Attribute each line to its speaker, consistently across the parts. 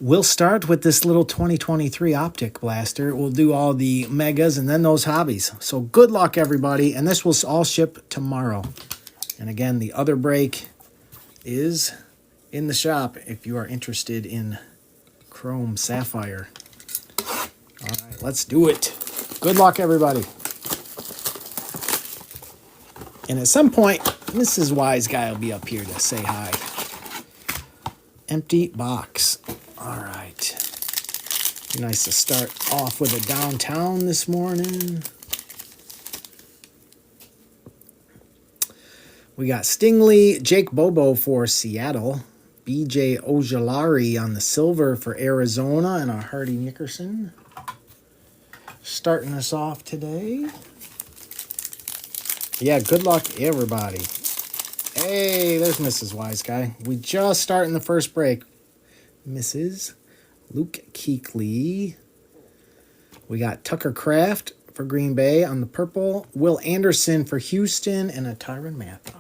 Speaker 1: We'll start with this little 2023 Optic Blaster. We'll do all the megas and then those hobbies. So good luck, everybody. And this will all ship tomorrow. And again, the other break is in the shop if you are interested in Chrome Sapphire. All right, let's do it. Good luck, everybody. And at some point, Mrs. Wise Guy will be up here to say hi. Empty box. All right. Be nice to start off with a downtown this morning. We got Stingley, Jake Bobo for Seattle, BJ Ojulari on the silver for Arizona, and a Hardy Nickerson. Starting us off today. Yeah, good luck, everybody. Hey, there's Mrs. Wise Guy. We just starting the first break. Mrs. Luke Kuechly. We got Tucker Kraft for Green Bay on the purple. Will Anderson for Houston, and a Tyrann Mathieu.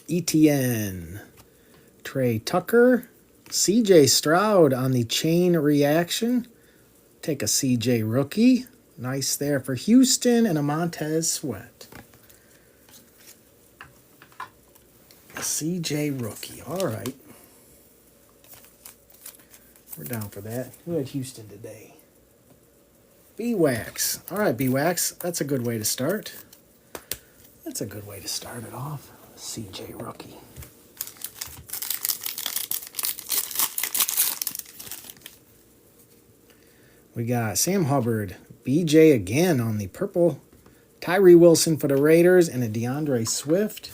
Speaker 1: ETN. Trey Tucker. CJ Stroud on the chain reaction. Take a CJ rookie. Nice there for Houston, and a Montez Sweat. A CJ rookie. All right. We're down for that. Who had Houston today? B-Wax. All right, B-Wax. That's a good way to start. That's a good way to start it off. CJ rookie. We got Sam Hubbard, BJ again on the purple. Tyree Wilson for the Raiders, and a DeAndre Swift.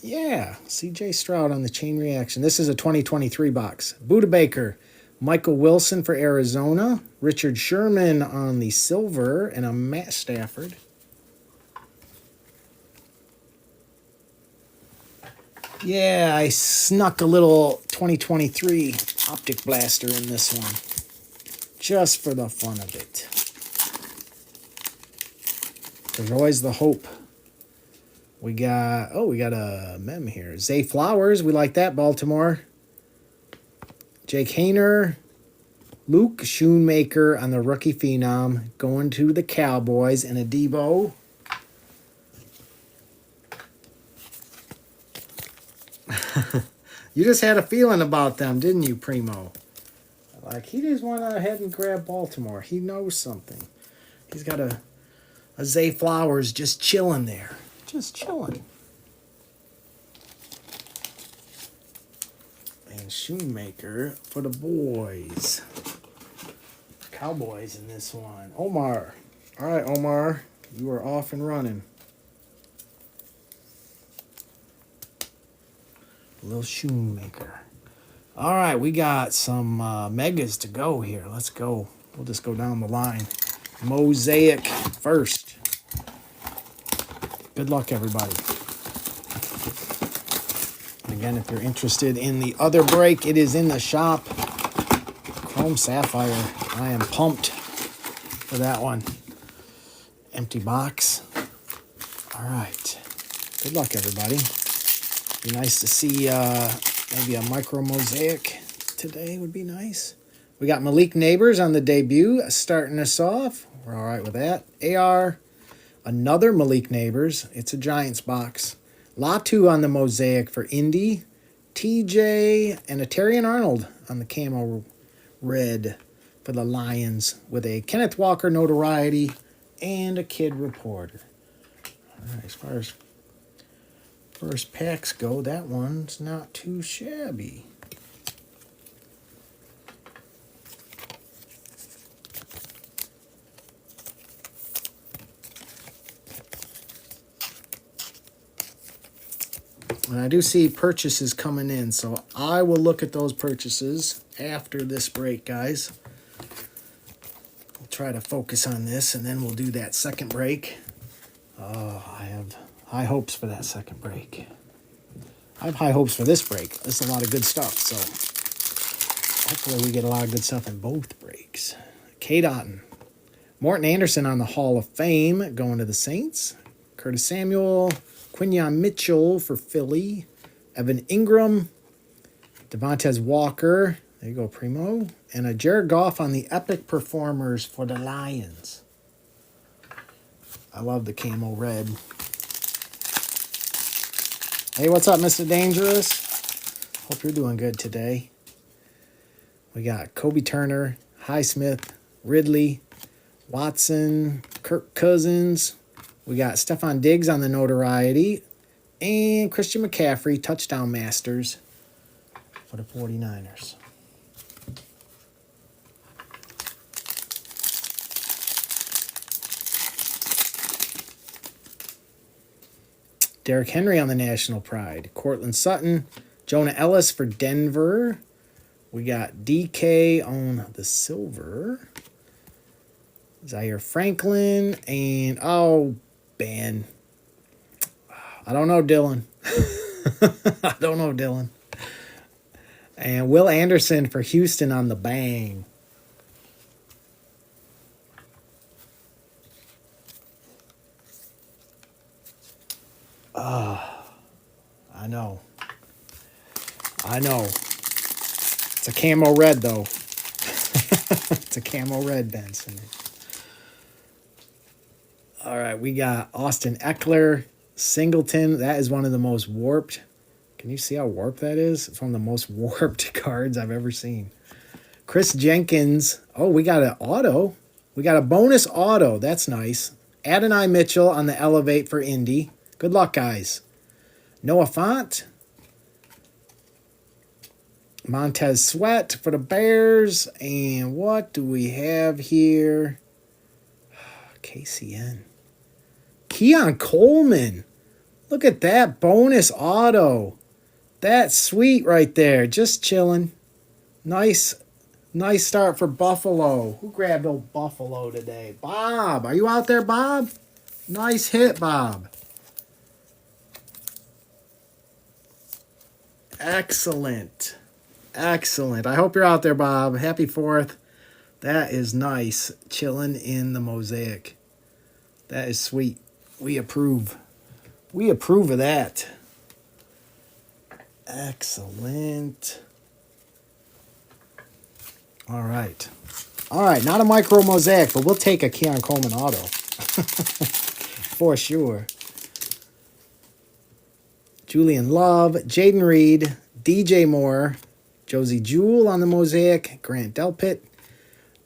Speaker 1: Yeah, CJ Stroud on the chain reaction. This is a 2023 box. Budda Baker, Michael Wilson for Arizona. Richard Sherman on the silver, and a Matt Stafford. Yeah, I snuck a little 2023 Optic Blaster in this one. Just for the fun of it. There's always the hope. We got a mem here. Zay Flowers, we like that, Baltimore. Jake Haener. Luke Schoonmaker on the rookie phenom. Going to the Cowboys, and a Debo. You just had a feeling about them, didn't you, Primo? Like, he just went ahead and grabbed Baltimore. He knows something. He's got a Zay Flowers just chilling there. Just chilling. And Schoonmaker for the boys. Cowboys in this one. Omar. All right, Omar. You are off and running. Little Schoonmaker. All right, we got some megas to go here. Let's go. We'll just go down the line. Mosaic first. Good luck, everybody. And again, if you're interested in the other break, it is in the shop. Chrome Sapphire. I am pumped for that one. Empty box. All right. Good luck, everybody. Be nice to see maybe a micro mosaic today would be nice. We got Malik Neighbors on the debut starting us off. We're all right with that. AR, another Malik Neighbors. It's a Giants box. Latu on the mosaic for Indy. TJ and a Terrion Arnold on the camo red for the Lions with a Kenneth Walker notoriety and a Kid Reporter. All right, as far as first packs go, that one's not too shabby. And I do see purchases coming in, so I will look at those purchases after this break, guys. We'll try to focus on this, and then we'll do that second break. Oh, I have high hopes for that second break. I have high hopes for this break. This is a lot of good stuff, so hopefully we get a lot of good stuff in both breaks. Kate Otten. Morton Anderson on the Hall of Fame, going to the Saints. Curtis Samuel. Quinyon Mitchell for Philly. Evan Ingram. Devontae Walker. There you go, Primo. And a Jared Goff on the Epic Performers for the Lions. I love the camo red. Hey, what's up, Mr. Dangerous? Hope you're doing good today. We got Kobe Turner, Highsmith, Ridley, Watson, Kirk Cousins. We got Stephon Diggs on the notoriety. And Christian McCaffrey, touchdown masters for the 49ers. Derrick Henry on the National Pride. Cortland Sutton. Jonah Ellis for Denver. We got DK on the silver. Zaire Franklin. And, oh, Ben. I don't know, Dylan. I don't know, Dylan. And Will Anderson for Houston on the bang. I know. I know. It's a camo red, though. It's a camo red, Benson. All right, we got Austin Eckler, Singleton. That is one of the most warped. Can you see how warped that is? It's one of the most warped cards I've ever seen. Chris Jenkins. Oh, we got an auto. We got a bonus auto. That's nice. Adonai Mitchell on the Elevate for Indy. Good luck, guys. Noah Fant. Montez Sweat for the Bears. And what do we have here? KCN. Keon Coleman. Look at that bonus auto. That's sweet right there. Just chilling. Nice start for Buffalo. Who grabbed old Buffalo today? Bob. Are you out there, Bob? Nice hit, Bob. Excellent. Excellent. I hope you're out there, Bob. Happy 4th. That is nice. Chilling in the mosaic. That is sweet. We approve. We approve of that. Excellent. All right. All right. Not a micro mosaic, but we'll take a Keon Coleman auto. For sure. Julian Love, Jaden Reed, DJ Moore, Josie Jewell on the mosaic, Grant Delpit,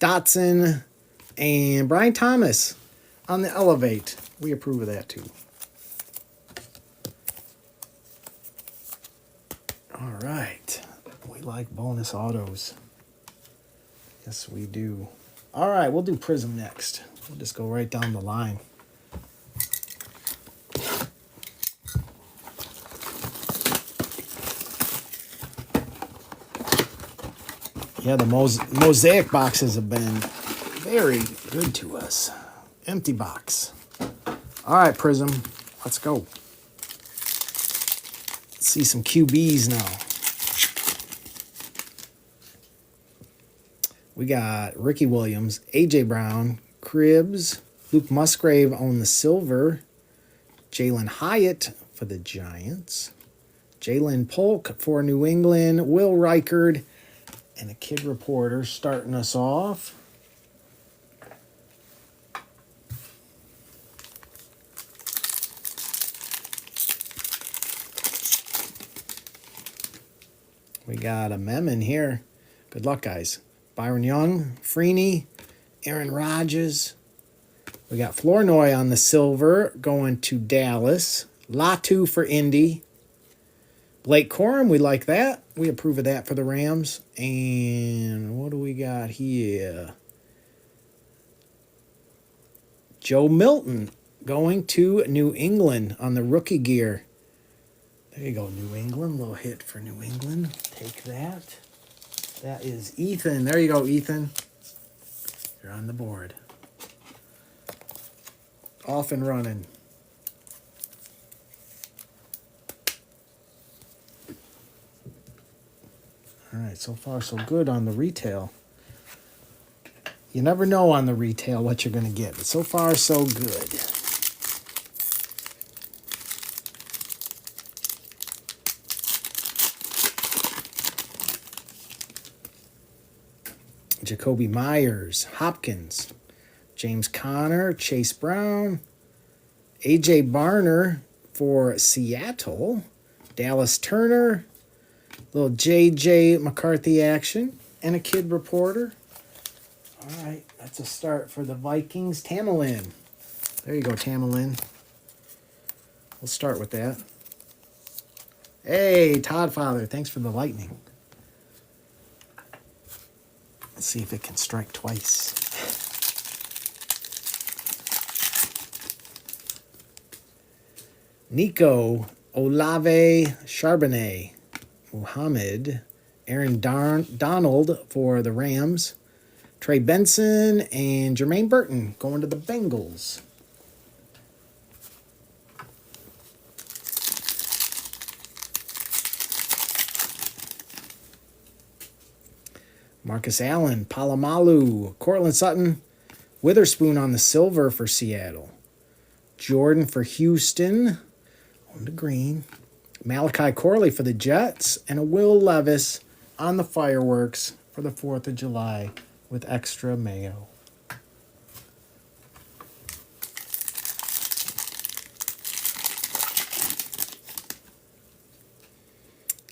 Speaker 1: Dotson, and Brian Thomas on the Elevate. We approve of that too. All right. We like bonus autos. Yes, we do. All right, we'll do Prism next. We'll just go right down the line. Yeah, the mosaic boxes have been very good to us. Empty box. All right, Prism. Let's go. Let's see some QBs now. We got Ricky Williams, A.J. Brown, Cribbs, Luke Musgrave on the silver, Jalen Hyatt for the Giants, Jalen Polk for New England, Will Reichard, and a Kid Reporter starting us off. We got a mem in here. Good luck, guys. Byron Young, Freeney, Aaron Rodgers. We got Flournoy on the silver going to Dallas. Latu for Indy. Blake Corum, we like that. We approve of that for the Rams. And what do we got here? Joe Milton going to New England on the rookie gear. There you go, New England. Little hit for New England. Take that. That is Ethan. There you go, Ethan. You're on the board. Off and running. All right, so far so good on the retail. You never know on the retail what you're going to get, but so far so good. Jacoby Myers, Hopkins, James Conner, Chase Brown, A.J. Barner for Seattle, Dallas Turner, little J.J. McCarthy action, and a kid reporter. All right, that's a start for the Vikings. Tamerlan. There you go, Tamerlan. We'll start with that. Hey, Todd Father, thanks for the lightning. Let's see if it can strike twice. Nico, Olave Charbonnet, Muhammad, Aaron Donald for the Rams, Trey Benson, and Jermaine Burton going to the Bengals. Marcus Allen, Palomalu, Cortland Sutton, Witherspoon on the silver for Seattle. Jordan for Houston, on the green. Malachi Corley for the Jets, and a Will Levis on the fireworks for the 4th of July with extra mayo.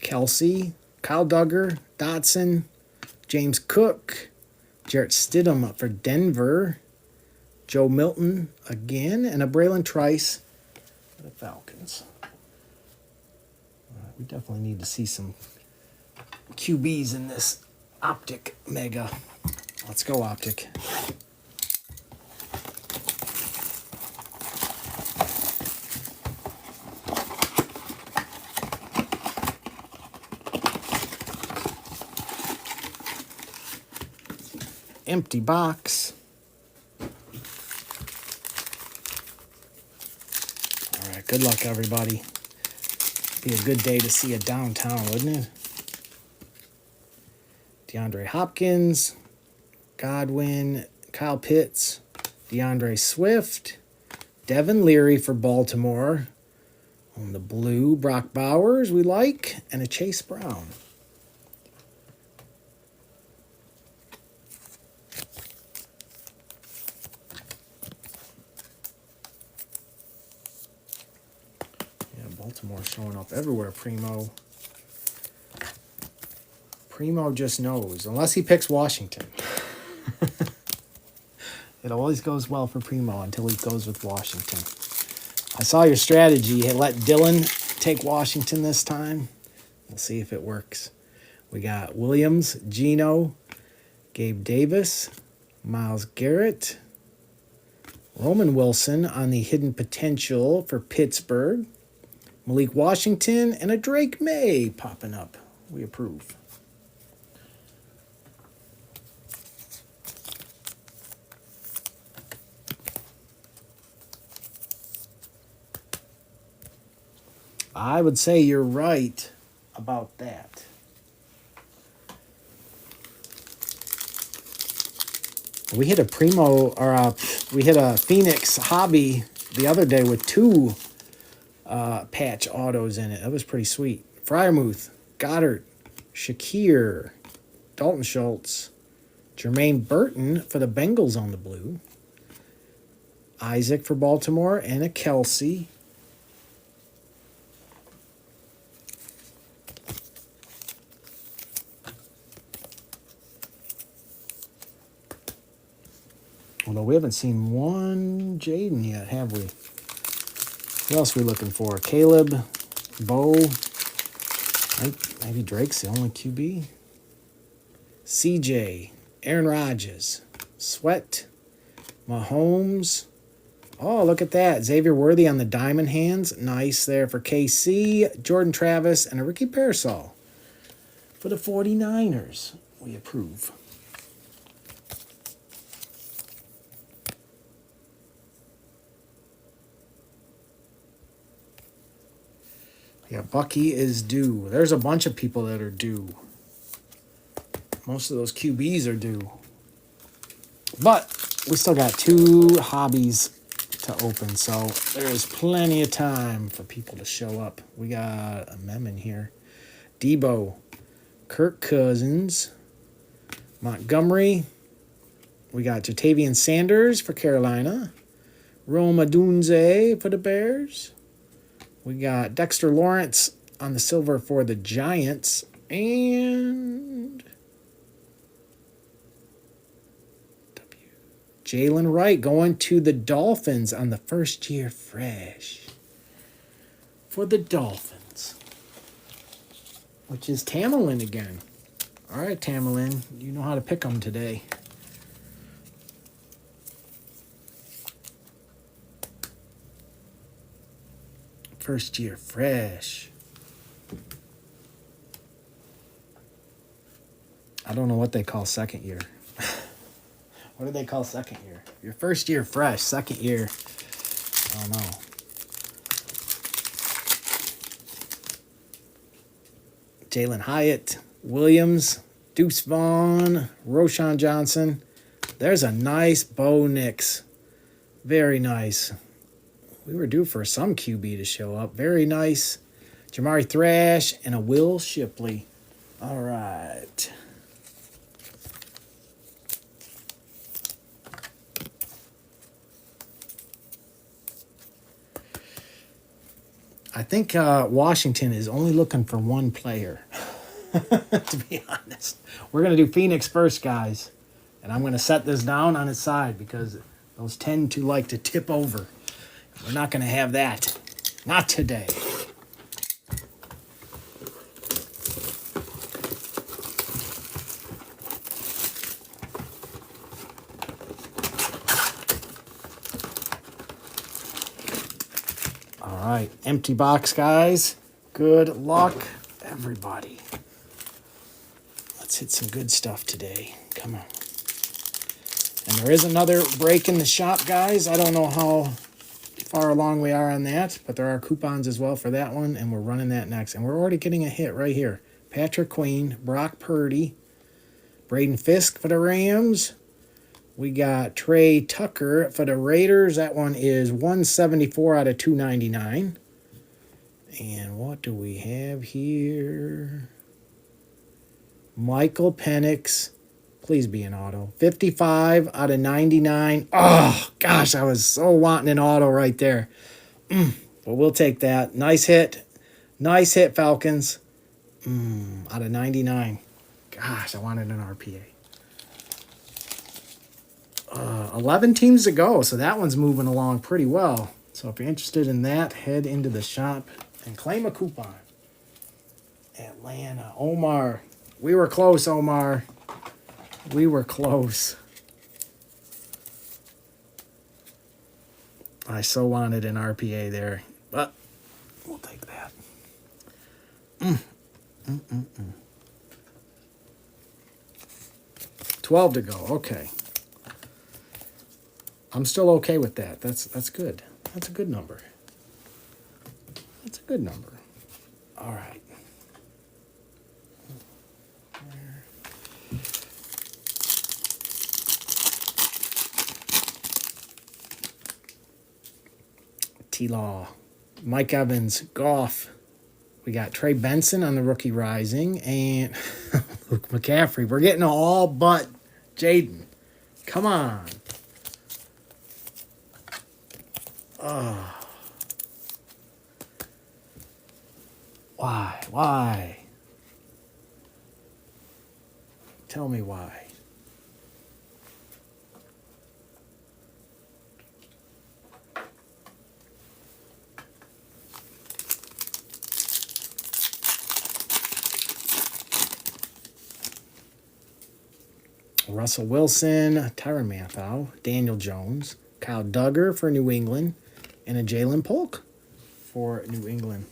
Speaker 1: Kelsey, Kyle Duggar, Dotson, James Cook, Jarrett Stidham for Denver, Joe Milton again, and a Braylon Trice for the Falcons. We definitely need to see some QBs in this Optic Mega. Let's go, Optic. Empty box. All right, good luck, everybody. Be a good day to see it downtown, wouldn't it? DeAndre Hopkins, Godwin, Kyle Pitts, DeAndre Swift, Devin Leary for Baltimore. On the blue, Brock Bowers we like, and a Chase Brown. Baltimore showing up everywhere, Primo. Primo just knows, unless he picks Washington. It always goes well for Primo until he goes with Washington. I saw your strategy. Let Dylan take Washington this time. We'll see if it works. We got Williams, Geno, Gabe Davis, Myles Garrett, Roman Wilson on the hidden potential for Pittsburgh, Malik Washington, and a Drake May popping up. We approve. I would say you're right about that. We hit a Primo, or we hit a Phoenix Hobby the other day with 2 patch autos in it. That was pretty sweet. Freiermuth, Goddard, Shakir, Dalton Schultz, Jermaine Burton for the Bengals on the blue, Isaac for Baltimore, and a Kelsey. Although we haven't seen one Jaden yet, have we? Who else are we looking for? Caleb, Bo, maybe Drake's the only QB. CJ, Aaron Rodgers, Sweat, Mahomes. Oh, look at that. Xavier Worthy on the diamond hands. Nice there for KC. Jordan Travis, and a Ricky Pearsall for the 49ers. We approve. Yeah, Bucky is due. There's a bunch of people that are due. Most of those QBs are due. But we still got 2 hobbies to open, so there is plenty of time for people to show up. We got a mem in here. Debo, Kirk Cousins, Montgomery. We got Jatavian Sanders for Carolina. Rome Odunze for the Bears. We got Dexter Lawrence on the silver for the Giants. And Jalen Wright going to the Dolphins on the first year fresh for the Dolphins, which is Tamerlan again. All right, Tamerlan, you know how to pick them today. First year fresh. I don't know what they call second year. What do they call second year? Your first year fresh, second year, I don't know. Jalen Hyatt, Williams, Deuce Vaughn, Roshan Johnson. There's a nice Bo Nix. Very nice. We were due for some QB to show up. Very nice. Jamari Thrash and a Will Shipley. All right. I think Washington is only looking for one player, to be honest. We're going to do Phoenix first, guys. And I'm going to set this down on its side because those tend to like to tip over. We're not going to have that. Not today. All right, empty box, guys. Good luck, everybody. Let's hit some good stuff today. Come on. And there is another break in the shop, guys. I don't know how far along we are on that, but there are coupons as well for that one, and we're running that next. And we're already getting a hit right here. Patrick Queen, Brock Purdy, Braden Fisk for the Rams. We got Trey Tucker for the Raiders. That one is 174 out of 299. And what do we have here? Michael Penix. Please be an auto. 55 out of 99. Oh, gosh, I was so wanting an auto right there. But we'll take that. Nice hit. Nice hit, Falcons. Out of 99. Gosh, I wanted an RPA. 11 teams to go, so that one's moving along pretty well. So if you're interested in that, head into the shop and claim a coupon. Atlanta. Omar. We were close, Omar. We were close. I so wanted an RPA there, but we'll take that. 12 to go. Okay. I'm still okay with that. That's good. That's a good number. That's a good number. All right. T-Law, Mike Evans, Goff. We got Trey Benson on the rookie rising, and Luke McCaffrey. We're getting all but Jaden. Come on. Why? Tell me why. Russell Wilson, Tyrann Mathieu, Daniel Jones, Kyle Duggar for New England, and a Jalen Polk for New England.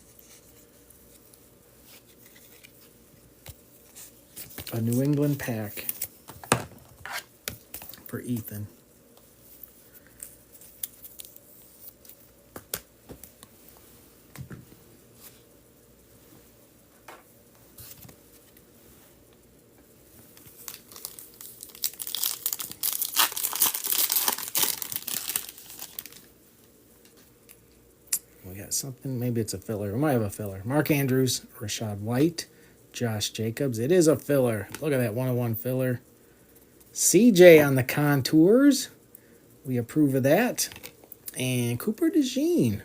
Speaker 1: A New England pack for Ethan. that something? Maybe it's a filler. We might have a filler. Mark Andrews, Rashad White, Josh Jacobs. It is a filler. Look at that 101 filler. CJ on the contours. We approve of that. And Cooper DeJean.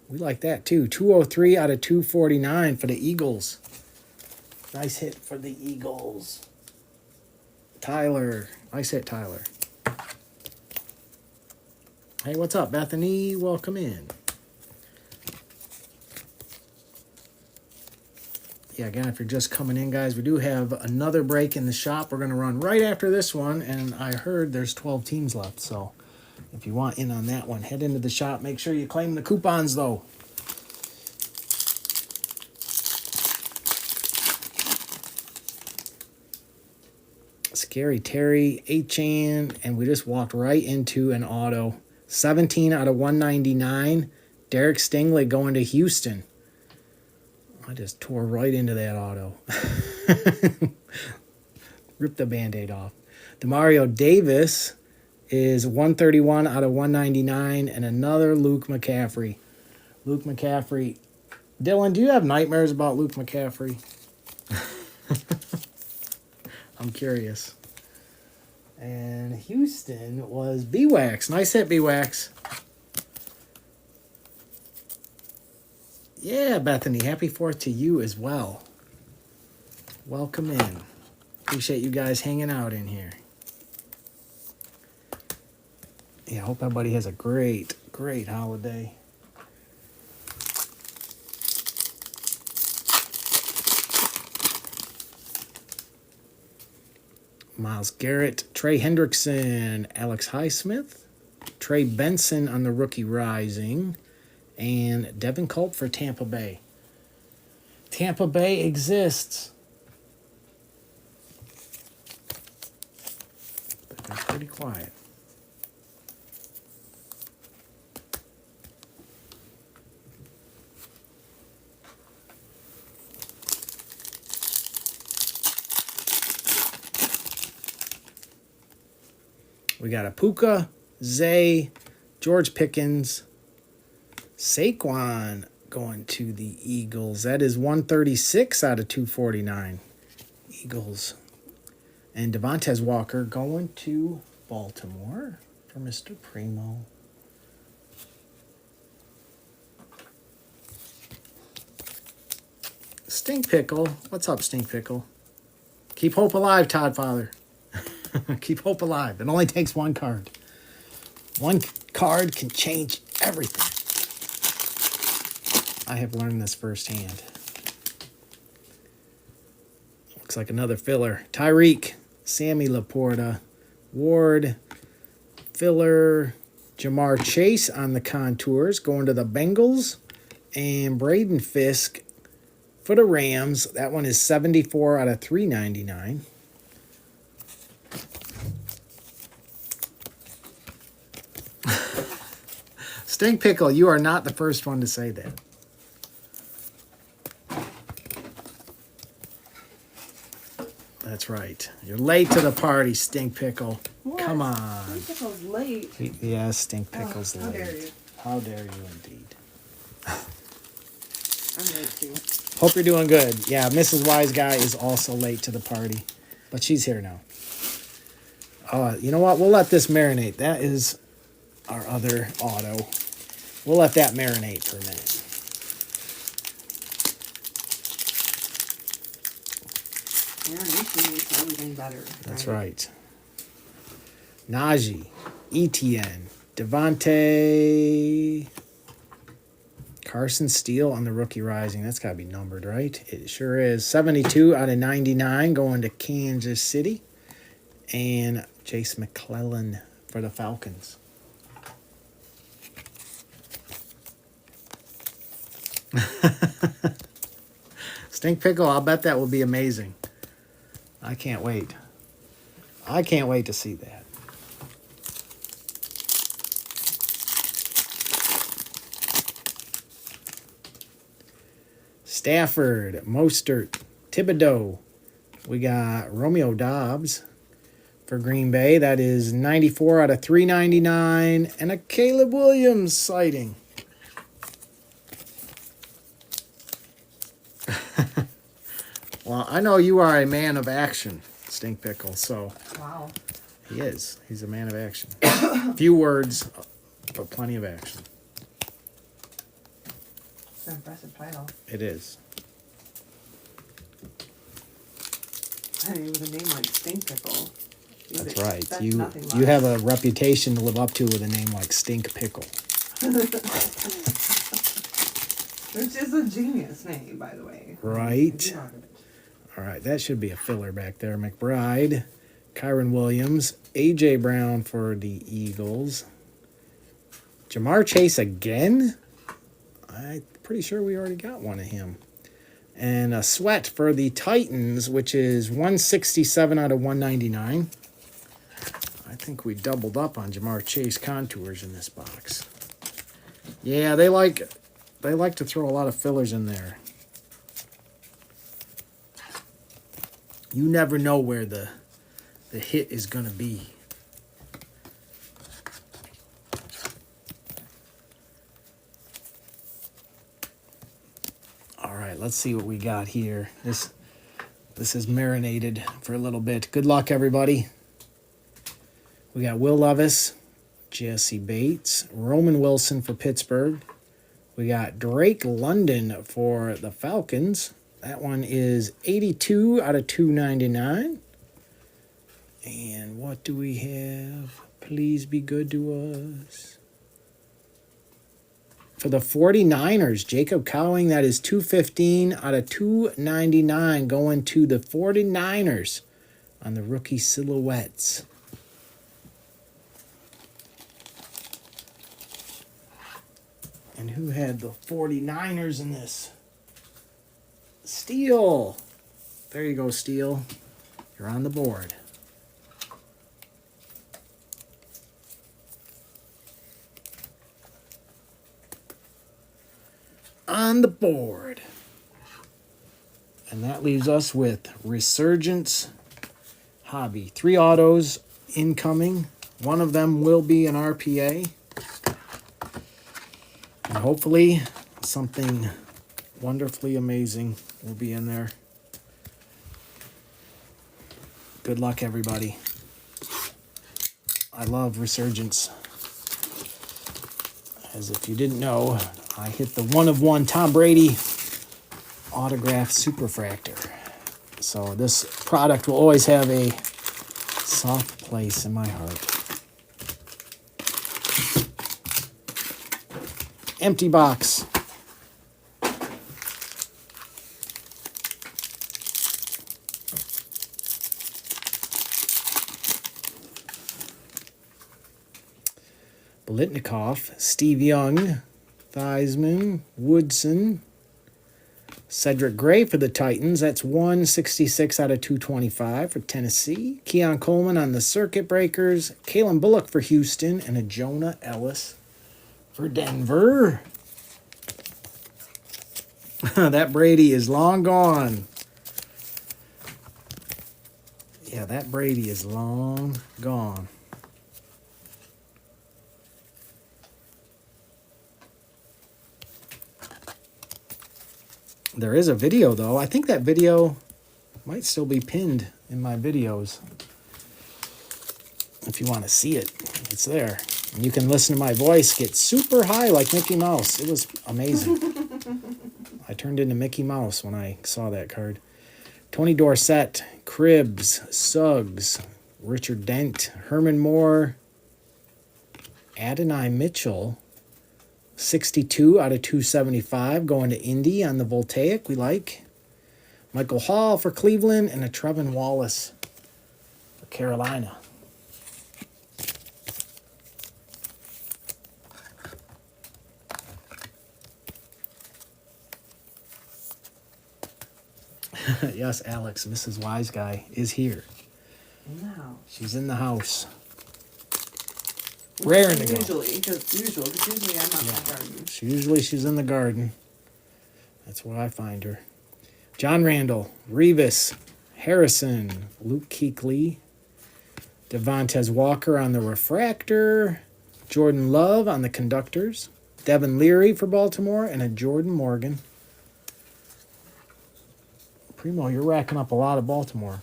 Speaker 1: We like that too. 203 out of 249 for the Eagles. Nice hit for the Eagles. Tyler. Nice hit, Tyler. Hey, what's up, Bethany? Welcome in. Yeah, again, if you're just coming in, guys, we do have another break in the shop. We're going to run right after this one, and I heard there's 12 teams left, so if you want in on that one, head into the shop. Make sure you claim the coupons, though. Scary Terry, 8-chan, and we just walked right into an auto. 17 out of 199. Derek Stingley going to Houston. I just tore right into that auto. Ripped the Band-Aid off. Demario Davis is 131 out of 199. And another Luke McCaffrey. Luke McCaffrey. Dylan, do you have nightmares about Luke McCaffrey? I'm curious. And Houston was B-Wax. Nice hit, B-Wax. Yeah, Bethany, happy 4th to you as well. Welcome in. Appreciate you guys hanging out in here. Yeah, I hope everybody has a great, great holiday. Myles Garrett, Trey Hendrickson, Alex Highsmith, Trey Benson on the rookie rising, and Devin Culp for Tampa Bay. Tampa Bay exists. But they're pretty quiet. We got a Puka, Zay, George Pickens, Saquon going to the Eagles. That is 136 out of 249. Eagles. And Devontae Walker going to Baltimore for Mr. Primo. Stink Pickle. What's up, Stink Pickle? Keep hope alive, Todd Father. Keep hope alive. It only takes one card. One card can change everything. I have learned this firsthand. Looks like another filler. Tyreek, Sammy Laporta, Ward, filler, Jamar Chase on the contours, going to the Bengals, and Braden Fisk for the Rams. That one is 74 out of 399. Stink Pickle, you are not the first one to say that. That's right. You're late to the party, Stink Pickle.
Speaker 2: What?
Speaker 1: Come on.
Speaker 2: Stink Pickle's late.
Speaker 1: Yeah, Stink Pickle's
Speaker 2: How
Speaker 1: late.
Speaker 2: dare you?
Speaker 1: How dare you indeed.
Speaker 2: I'm late too.
Speaker 1: Hope you're doing good. Yeah, Mrs. Wise Guy is also late to the party, but she's here now. You know what? We'll let this marinate. That is our other auto. We'll let that marinate for a minute.
Speaker 2: Marination makes everything better.
Speaker 1: That's right. Najee, Etienne, Devontae, Carson Steele on the rookie rising. That's got to be numbered, right? It sure is. 72 out of 99 going to Kansas City. And Jace McClellan for the Falcons. Stink Pickle, I'll bet that will be amazing. I can't wait. I can't wait to see that. Stafford, Mostert, Thibodeau. We got Romeo Dobbs for Green Bay. That is 94 out of 399. And a Caleb Williams sighting. Well, I know you are a man of action, Stink Pickle, so
Speaker 2: Wow.
Speaker 1: he is. He's a man of action. Few words, but plenty of action.
Speaker 2: It's an impressive title.
Speaker 1: It is.
Speaker 2: I mean, with a name like Stink Pickle.
Speaker 1: That's right.
Speaker 2: That's
Speaker 1: You
Speaker 2: nothing
Speaker 1: you
Speaker 2: less.
Speaker 1: have a reputation to live up to with a name like Stink Pickle.
Speaker 2: Which is a genius name, by the way.
Speaker 1: Right. All right, that should be a filler back there. McBride, Kyron Williams, A.J. Brown for the Eagles. Jamar Chase again? I'm pretty sure we already got one of him. And a Sweat for the Titans, which is 167 out of 199. I think we doubled up on Jamar Chase contours in this box. Yeah, they like to throw a lot of fillers in there. You never know where the hit is going to be. All right, let's see what we got here. This is marinated for a little bit. Good luck, everybody. We got Will Levis, Jesse Bates, Roman Wilson for Pittsburgh. We got Drake London for the Falcons. That one is 82 out of 299. And what do we have? Please be good to us. For the 49ers, Jacob Cowing, that is 215 out of 299 going to the 49ers on the rookie silhouettes. And who had the 49ers in this? Steele. There you go, Steele. You're on the board. On the board. And that leaves us with Resurgence Hobby. 3 autos incoming. One of them will be an RPA. And hopefully something wonderfully amazing will be in there. Good luck, everybody. I love Resurgence. As if you didn't know, I hit the 1-of-1 Tom Brady autographed Superfractor. So this product will always have a soft place in my heart. Empty box. Bolitnikov, Steve Young, Theismann, Woodson, Cedric Gray for the Titans. That's 166 out of 225 for Tennessee. Keon Coleman on the Circuit Breakers. Kalen Bullock for Houston. And a Jonah Ellis for Denver. That Brady is long gone. Yeah, that Brady is long gone. There is a video, though. I think that video might still be pinned in my videos. If you want to see it, it's there. And you can listen to my voice get super high like Mickey Mouse. It was amazing. I turned into Mickey Mouse when I saw that card. Tony Dorsett, Cribbs, Suggs, Richard Dent, Herman Moore, Adonai Mitchell, 62 out of 275 going to Indy on the Voltaic. We like. Michael Hall for Cleveland and a Trevin Wallace for Carolina. Yes, Alex, Mrs. Wise Guy is here.
Speaker 2: In the house.
Speaker 1: She's in the house. Raring to go.
Speaker 2: Usually I'm out in the garden.
Speaker 1: She's in the garden. That's where I find her. John Randall, Revis, Harrison, Luke Kuechly, Devontae Walker on the refractor, Jordan Love on the conductors, Devin Leary for Baltimore, and a Jordan Morgan. Primo, you're racking up a lot of Baltimore.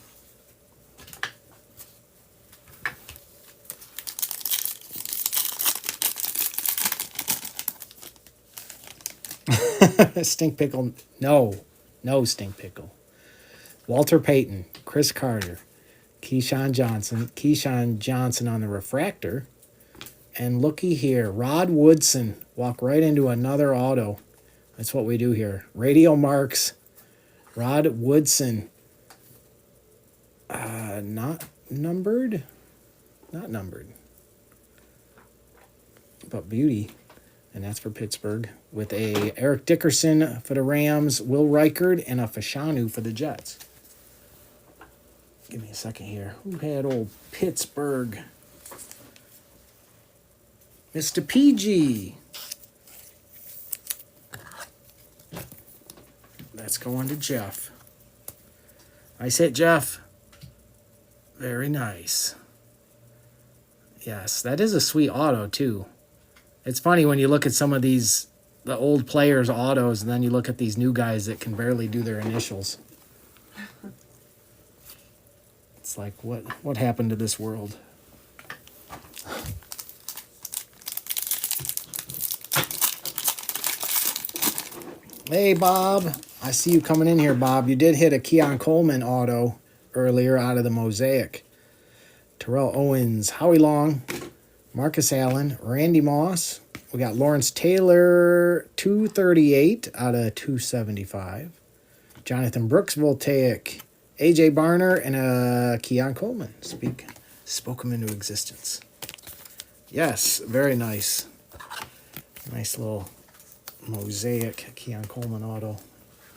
Speaker 1: Stink Pickle. No Stink Pickle. Walter Payton, Chris Carter, Keyshawn Johnson on the refractor. And looky here, Rod Woodson. Walk right into another auto. That's what we do here. Radio Marks, Rod Woodson. Not numbered. But beauty. And that's for Pittsburgh. With a Eric Dickerson for the Rams, Will Reichard, and a Fashanu for the Jets. Give me a second here. Who had old Pittsburgh? Mr. PG. That's going to Jeff. Nice hit, Jeff. Very nice. Yes, that is a sweet auto, too. It's funny when you look at some of these, the old players' autos, and then you look at these new guys that can barely do their initials. It's like, what happened to this world? Hey, Bob. I see you coming in here, Bob. You did hit a Keon Coleman auto earlier out of the Mosaic. Terrell Owens, Howie Long, Marcus Allen, Randy Moss. We got Lawrence Taylor, 238 out of 275. Jonathan Brooks, Voltaic, A.J. Barner, and a Keon Coleman. Spoke him into existence. Yes, very nice. Nice little Mosaic Keon Coleman auto.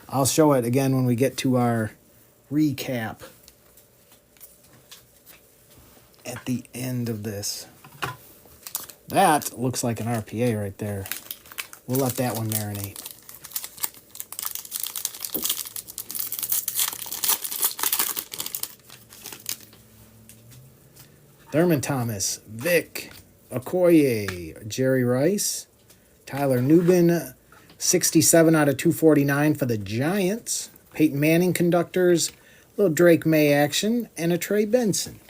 Speaker 1: I'll show it again when we get to our recap at the end of this. That looks like an RPA right there. We'll let that one marinate. Thurman Thomas, Vic Okoye, Jerry Rice, Tyler Nubin, 67 out of 249 for the Giants. Peyton Manning conductors, little Drake May action, and a Trey Benson.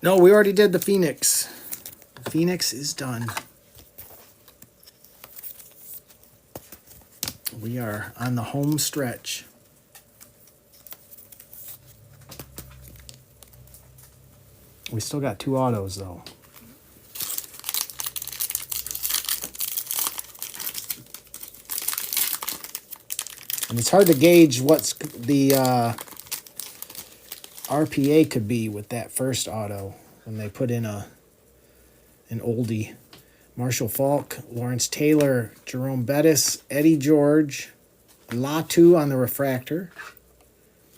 Speaker 1: No, we already did the Phoenix. The Phoenix is done. We are on the home stretch. We still got 2 autos, though. And it's hard to gauge what's the RPA could be with that first auto when they put in an oldie. Marshall Falk, Lawrence Taylor, Jerome Bettis, Eddie George, Latu on the refractor,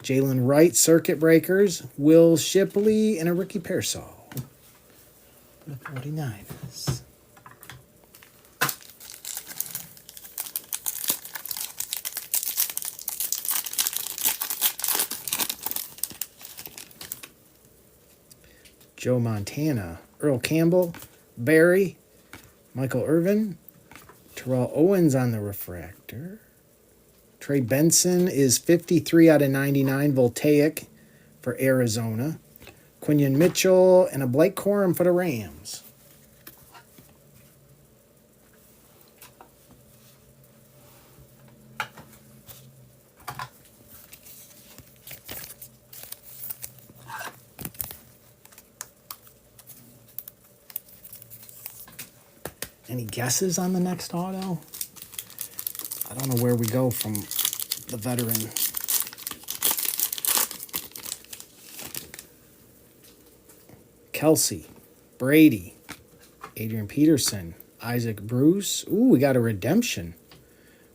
Speaker 1: Jalen Wright, circuit breakers, Will Shipley, and a Ricky Pearsall. 49ers. Joe Montana, Earl Campbell, Barry, Michael Irvin, Terrell Owens on the refractor. Trey Benson is 53 out of 99 Voltaic for Arizona. Quinion Mitchell and a Blake Corum for the Rams. Any guesses on the next auto? I don't know where we go from the veteran. Kelsey, Brady, Adrian Peterson, Isaac Bruce. Ooh, we got a redemption.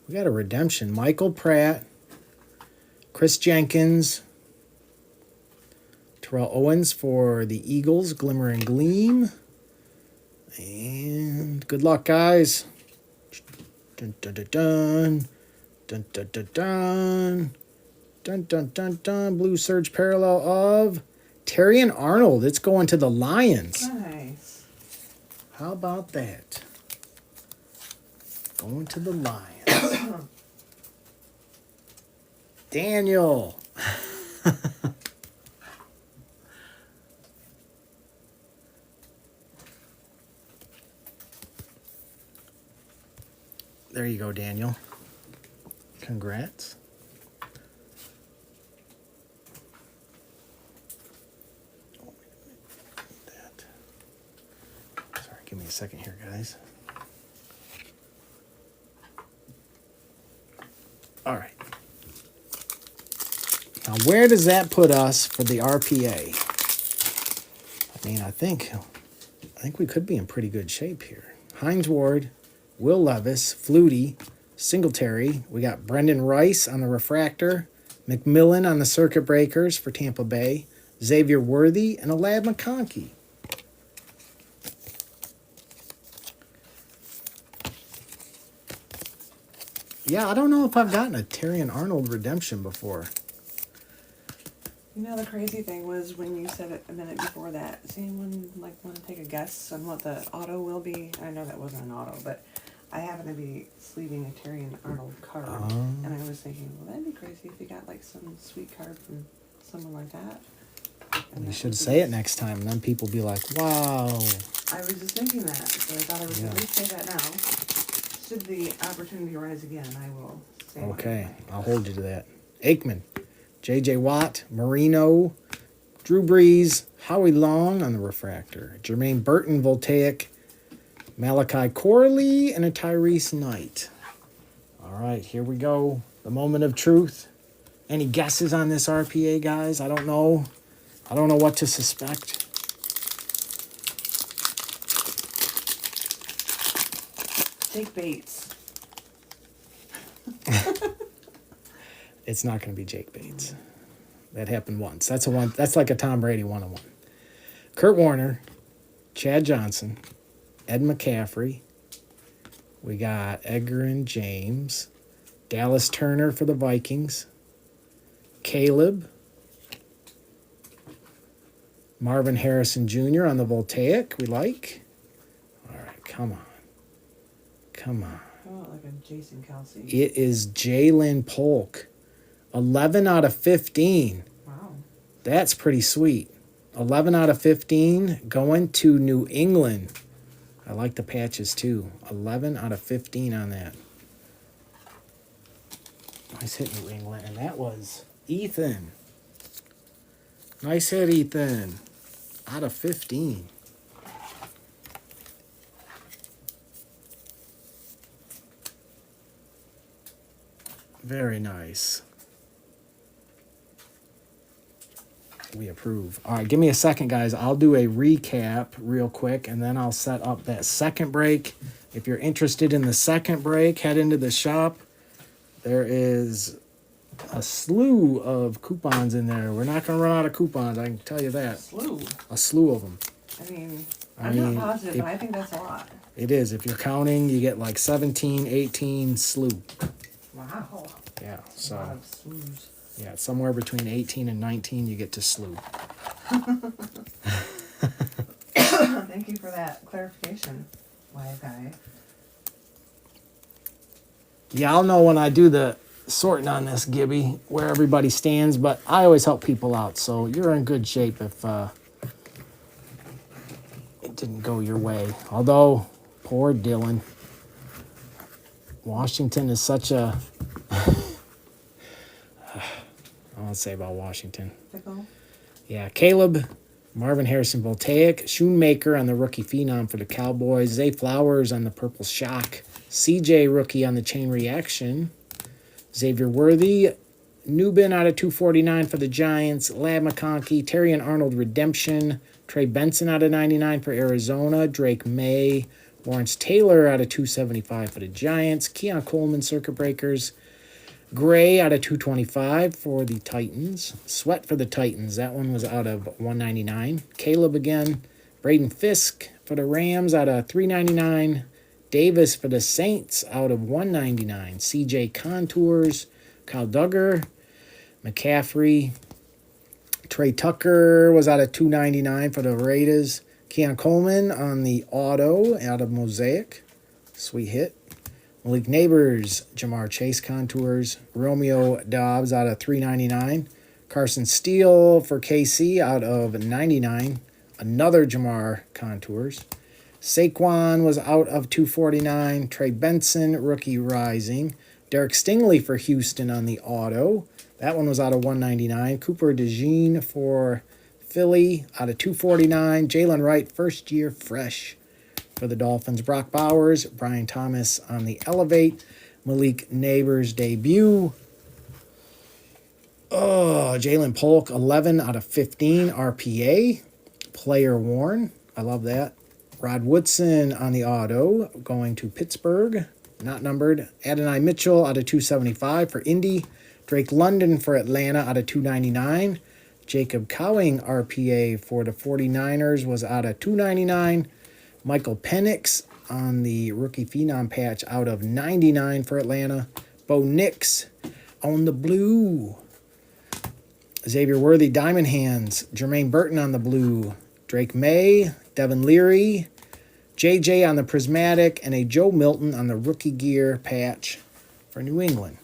Speaker 1: Michael Pratt, Chris Jenkins, Terrell Owens for the Eagles, Glimmer and Gleam. And good luck, guys. Dun dun dun dun. Dun dun dun dun. Dun dun dun dun. Blue Surge parallel of Terrion Arnold. It's going to the Lions.
Speaker 2: Nice.
Speaker 1: How about that? Going to the Lions. Daniel. There you go, Daniel. Congrats. That. Sorry, give me a second here, guys. All right. Now, where does that put us for the RPA? I mean, I think we could be in pretty good shape here. Hines Ward, Will Levis, Flutie, Singletary. We got Brendan Rice on the refractor, McMillan on the circuit breakers for Tampa Bay, Xavier Worthy, and Ladd McConkey. Yeah, I don't know if I've gotten a Terrion Arnold redemption before.
Speaker 2: You know, the crazy thing was when you said it a minute before that. Does anyone want to take a guess on what the auto will be? I know that wasn't an auto, but I happen to be sleeving a Terrion Arnold card, and I was thinking, well, that'd be crazy if you got like some sweet card from someone like that. And
Speaker 1: You
Speaker 2: that
Speaker 1: should
Speaker 2: would
Speaker 1: say
Speaker 2: be-
Speaker 1: it next time, and then people be like, wow.
Speaker 2: I was just thinking that, so I thought I would
Speaker 1: Yeah.
Speaker 2: at least say that now. Should the opportunity arise again, I will say it.
Speaker 1: Okay, I'll hold you to that. Aikman, J.J. Watt, Marino, Drew Brees, Howie Long on the refractor, Jermaine Burton, Voltaic, Malachi Corley, and a Tyrese Knight. All right, here we go. The moment of truth. Any guesses on this RPA, guys? I don't know. I don't know what to suspect.
Speaker 2: Jake Bates.
Speaker 1: It's not going to be Jake Bates. That happened once. That's a one. That's like a Tom Brady 1-on-1. Kurt Warner, Chad Johnson, Ed McCaffrey. We got Edgar and James, Dallas Turner for the Vikings, Caleb, Marvin Harrison Jr. on the Voltaic. We like. All right, come on. Come on.
Speaker 2: Oh, like a Jason Kelsey.
Speaker 1: It is Jalen Polk. 11 out of 15.
Speaker 2: Wow.
Speaker 1: That's pretty sweet. 11 out of 15 going to New England. I like the patches too. 11 out of 15 on that. Nice hit, New England. And that was Ethan. Nice hit, Ethan. Out of 15. Very nice. We approve. All right, give me a second, guys. I'll do a recap real quick, and then I'll set up that second break. If you're interested in the second break, head into the shop. There is a slew of coupons in there. We're not going to run out of coupons, I can tell you that.
Speaker 2: Slew.
Speaker 1: A slew of them.
Speaker 2: I mean,
Speaker 1: I
Speaker 2: I'm
Speaker 1: mean,
Speaker 2: not positive,
Speaker 1: if-
Speaker 2: but I think that's a lot.
Speaker 1: It is. If you're counting, you get like 17, 18 slew.
Speaker 2: Wow.
Speaker 1: Yeah,
Speaker 2: A lot
Speaker 1: so
Speaker 2: of slews.
Speaker 1: yeah, somewhere between 18 and 19, you get to slew.
Speaker 2: Thank you for that clarification, wise guy.
Speaker 1: Yeah, I'll know when I do the sorting on this, Gibby, where everybody stands, but I always help people out, so you're in good shape if it didn't go your way. Although, poor Dylan. Washington is such a... I won't say about Washington.
Speaker 2: Fickle.
Speaker 1: Yeah, Caleb, Marvin Harrison Voltaic, Shoemaker on the rookie phenom for the Cowboys, Zay Flowers on the Purple Shock, CJ rookie on the Chain Reaction, Xavier Worthy, Newbin out of 249 for the Giants, Ladd McConkey, Terrion Arnold Redemption, Trey Benson out of 99 for Arizona, Drake May, Lawrence Taylor out of 275 for the Giants, Keon Coleman Circuit Breakers, Gray out of 225 for the Titans. Sweat for the Titans. That one was out of 199. Caleb again. Braden Fisk for the Rams out of 399. Davis for the Saints out of 199. CJ Contours. Kyle Duggar. McCaffrey. Trey Tucker was out of 299 for the Raiders. Keon Coleman on the auto out of Mosaic. Sweet hit. Malik Neighbors, Jamar Chase contours. Romeo Dobbs out of 399. Carson Steele for KC out of 99. Another Jamar contours. Saquon was out of 249. Trey Benson, rookie rising. Derek Stingley for Houston on the auto. That one was out of 199. Cooper DeJean for Philly out of 249. Jalen Wright, first year fresh for the Dolphins. Brock Bowers, Brian Thomas on the Elevate. Malik Neighbors debut. Oh, Jalen Polk, 11 out of 15 RPA. Player worn. I love that. Rod Woodson on the auto, going to Pittsburgh. Not numbered. Adonai Mitchell out of 275 for Indy. Drake London for Atlanta out of 299. Jacob Cowing RPA for the 49ers was out of 299. Michael Penix on the rookie phenom patch out of 99 for Atlanta. Bo Nix on the blue. Xavier Worthy Diamond Hands. Jermaine Burton on the blue. Drake May, Devin Leary, JJ on the prismatic, and a Joe Milton on the rookie gear patch for New England.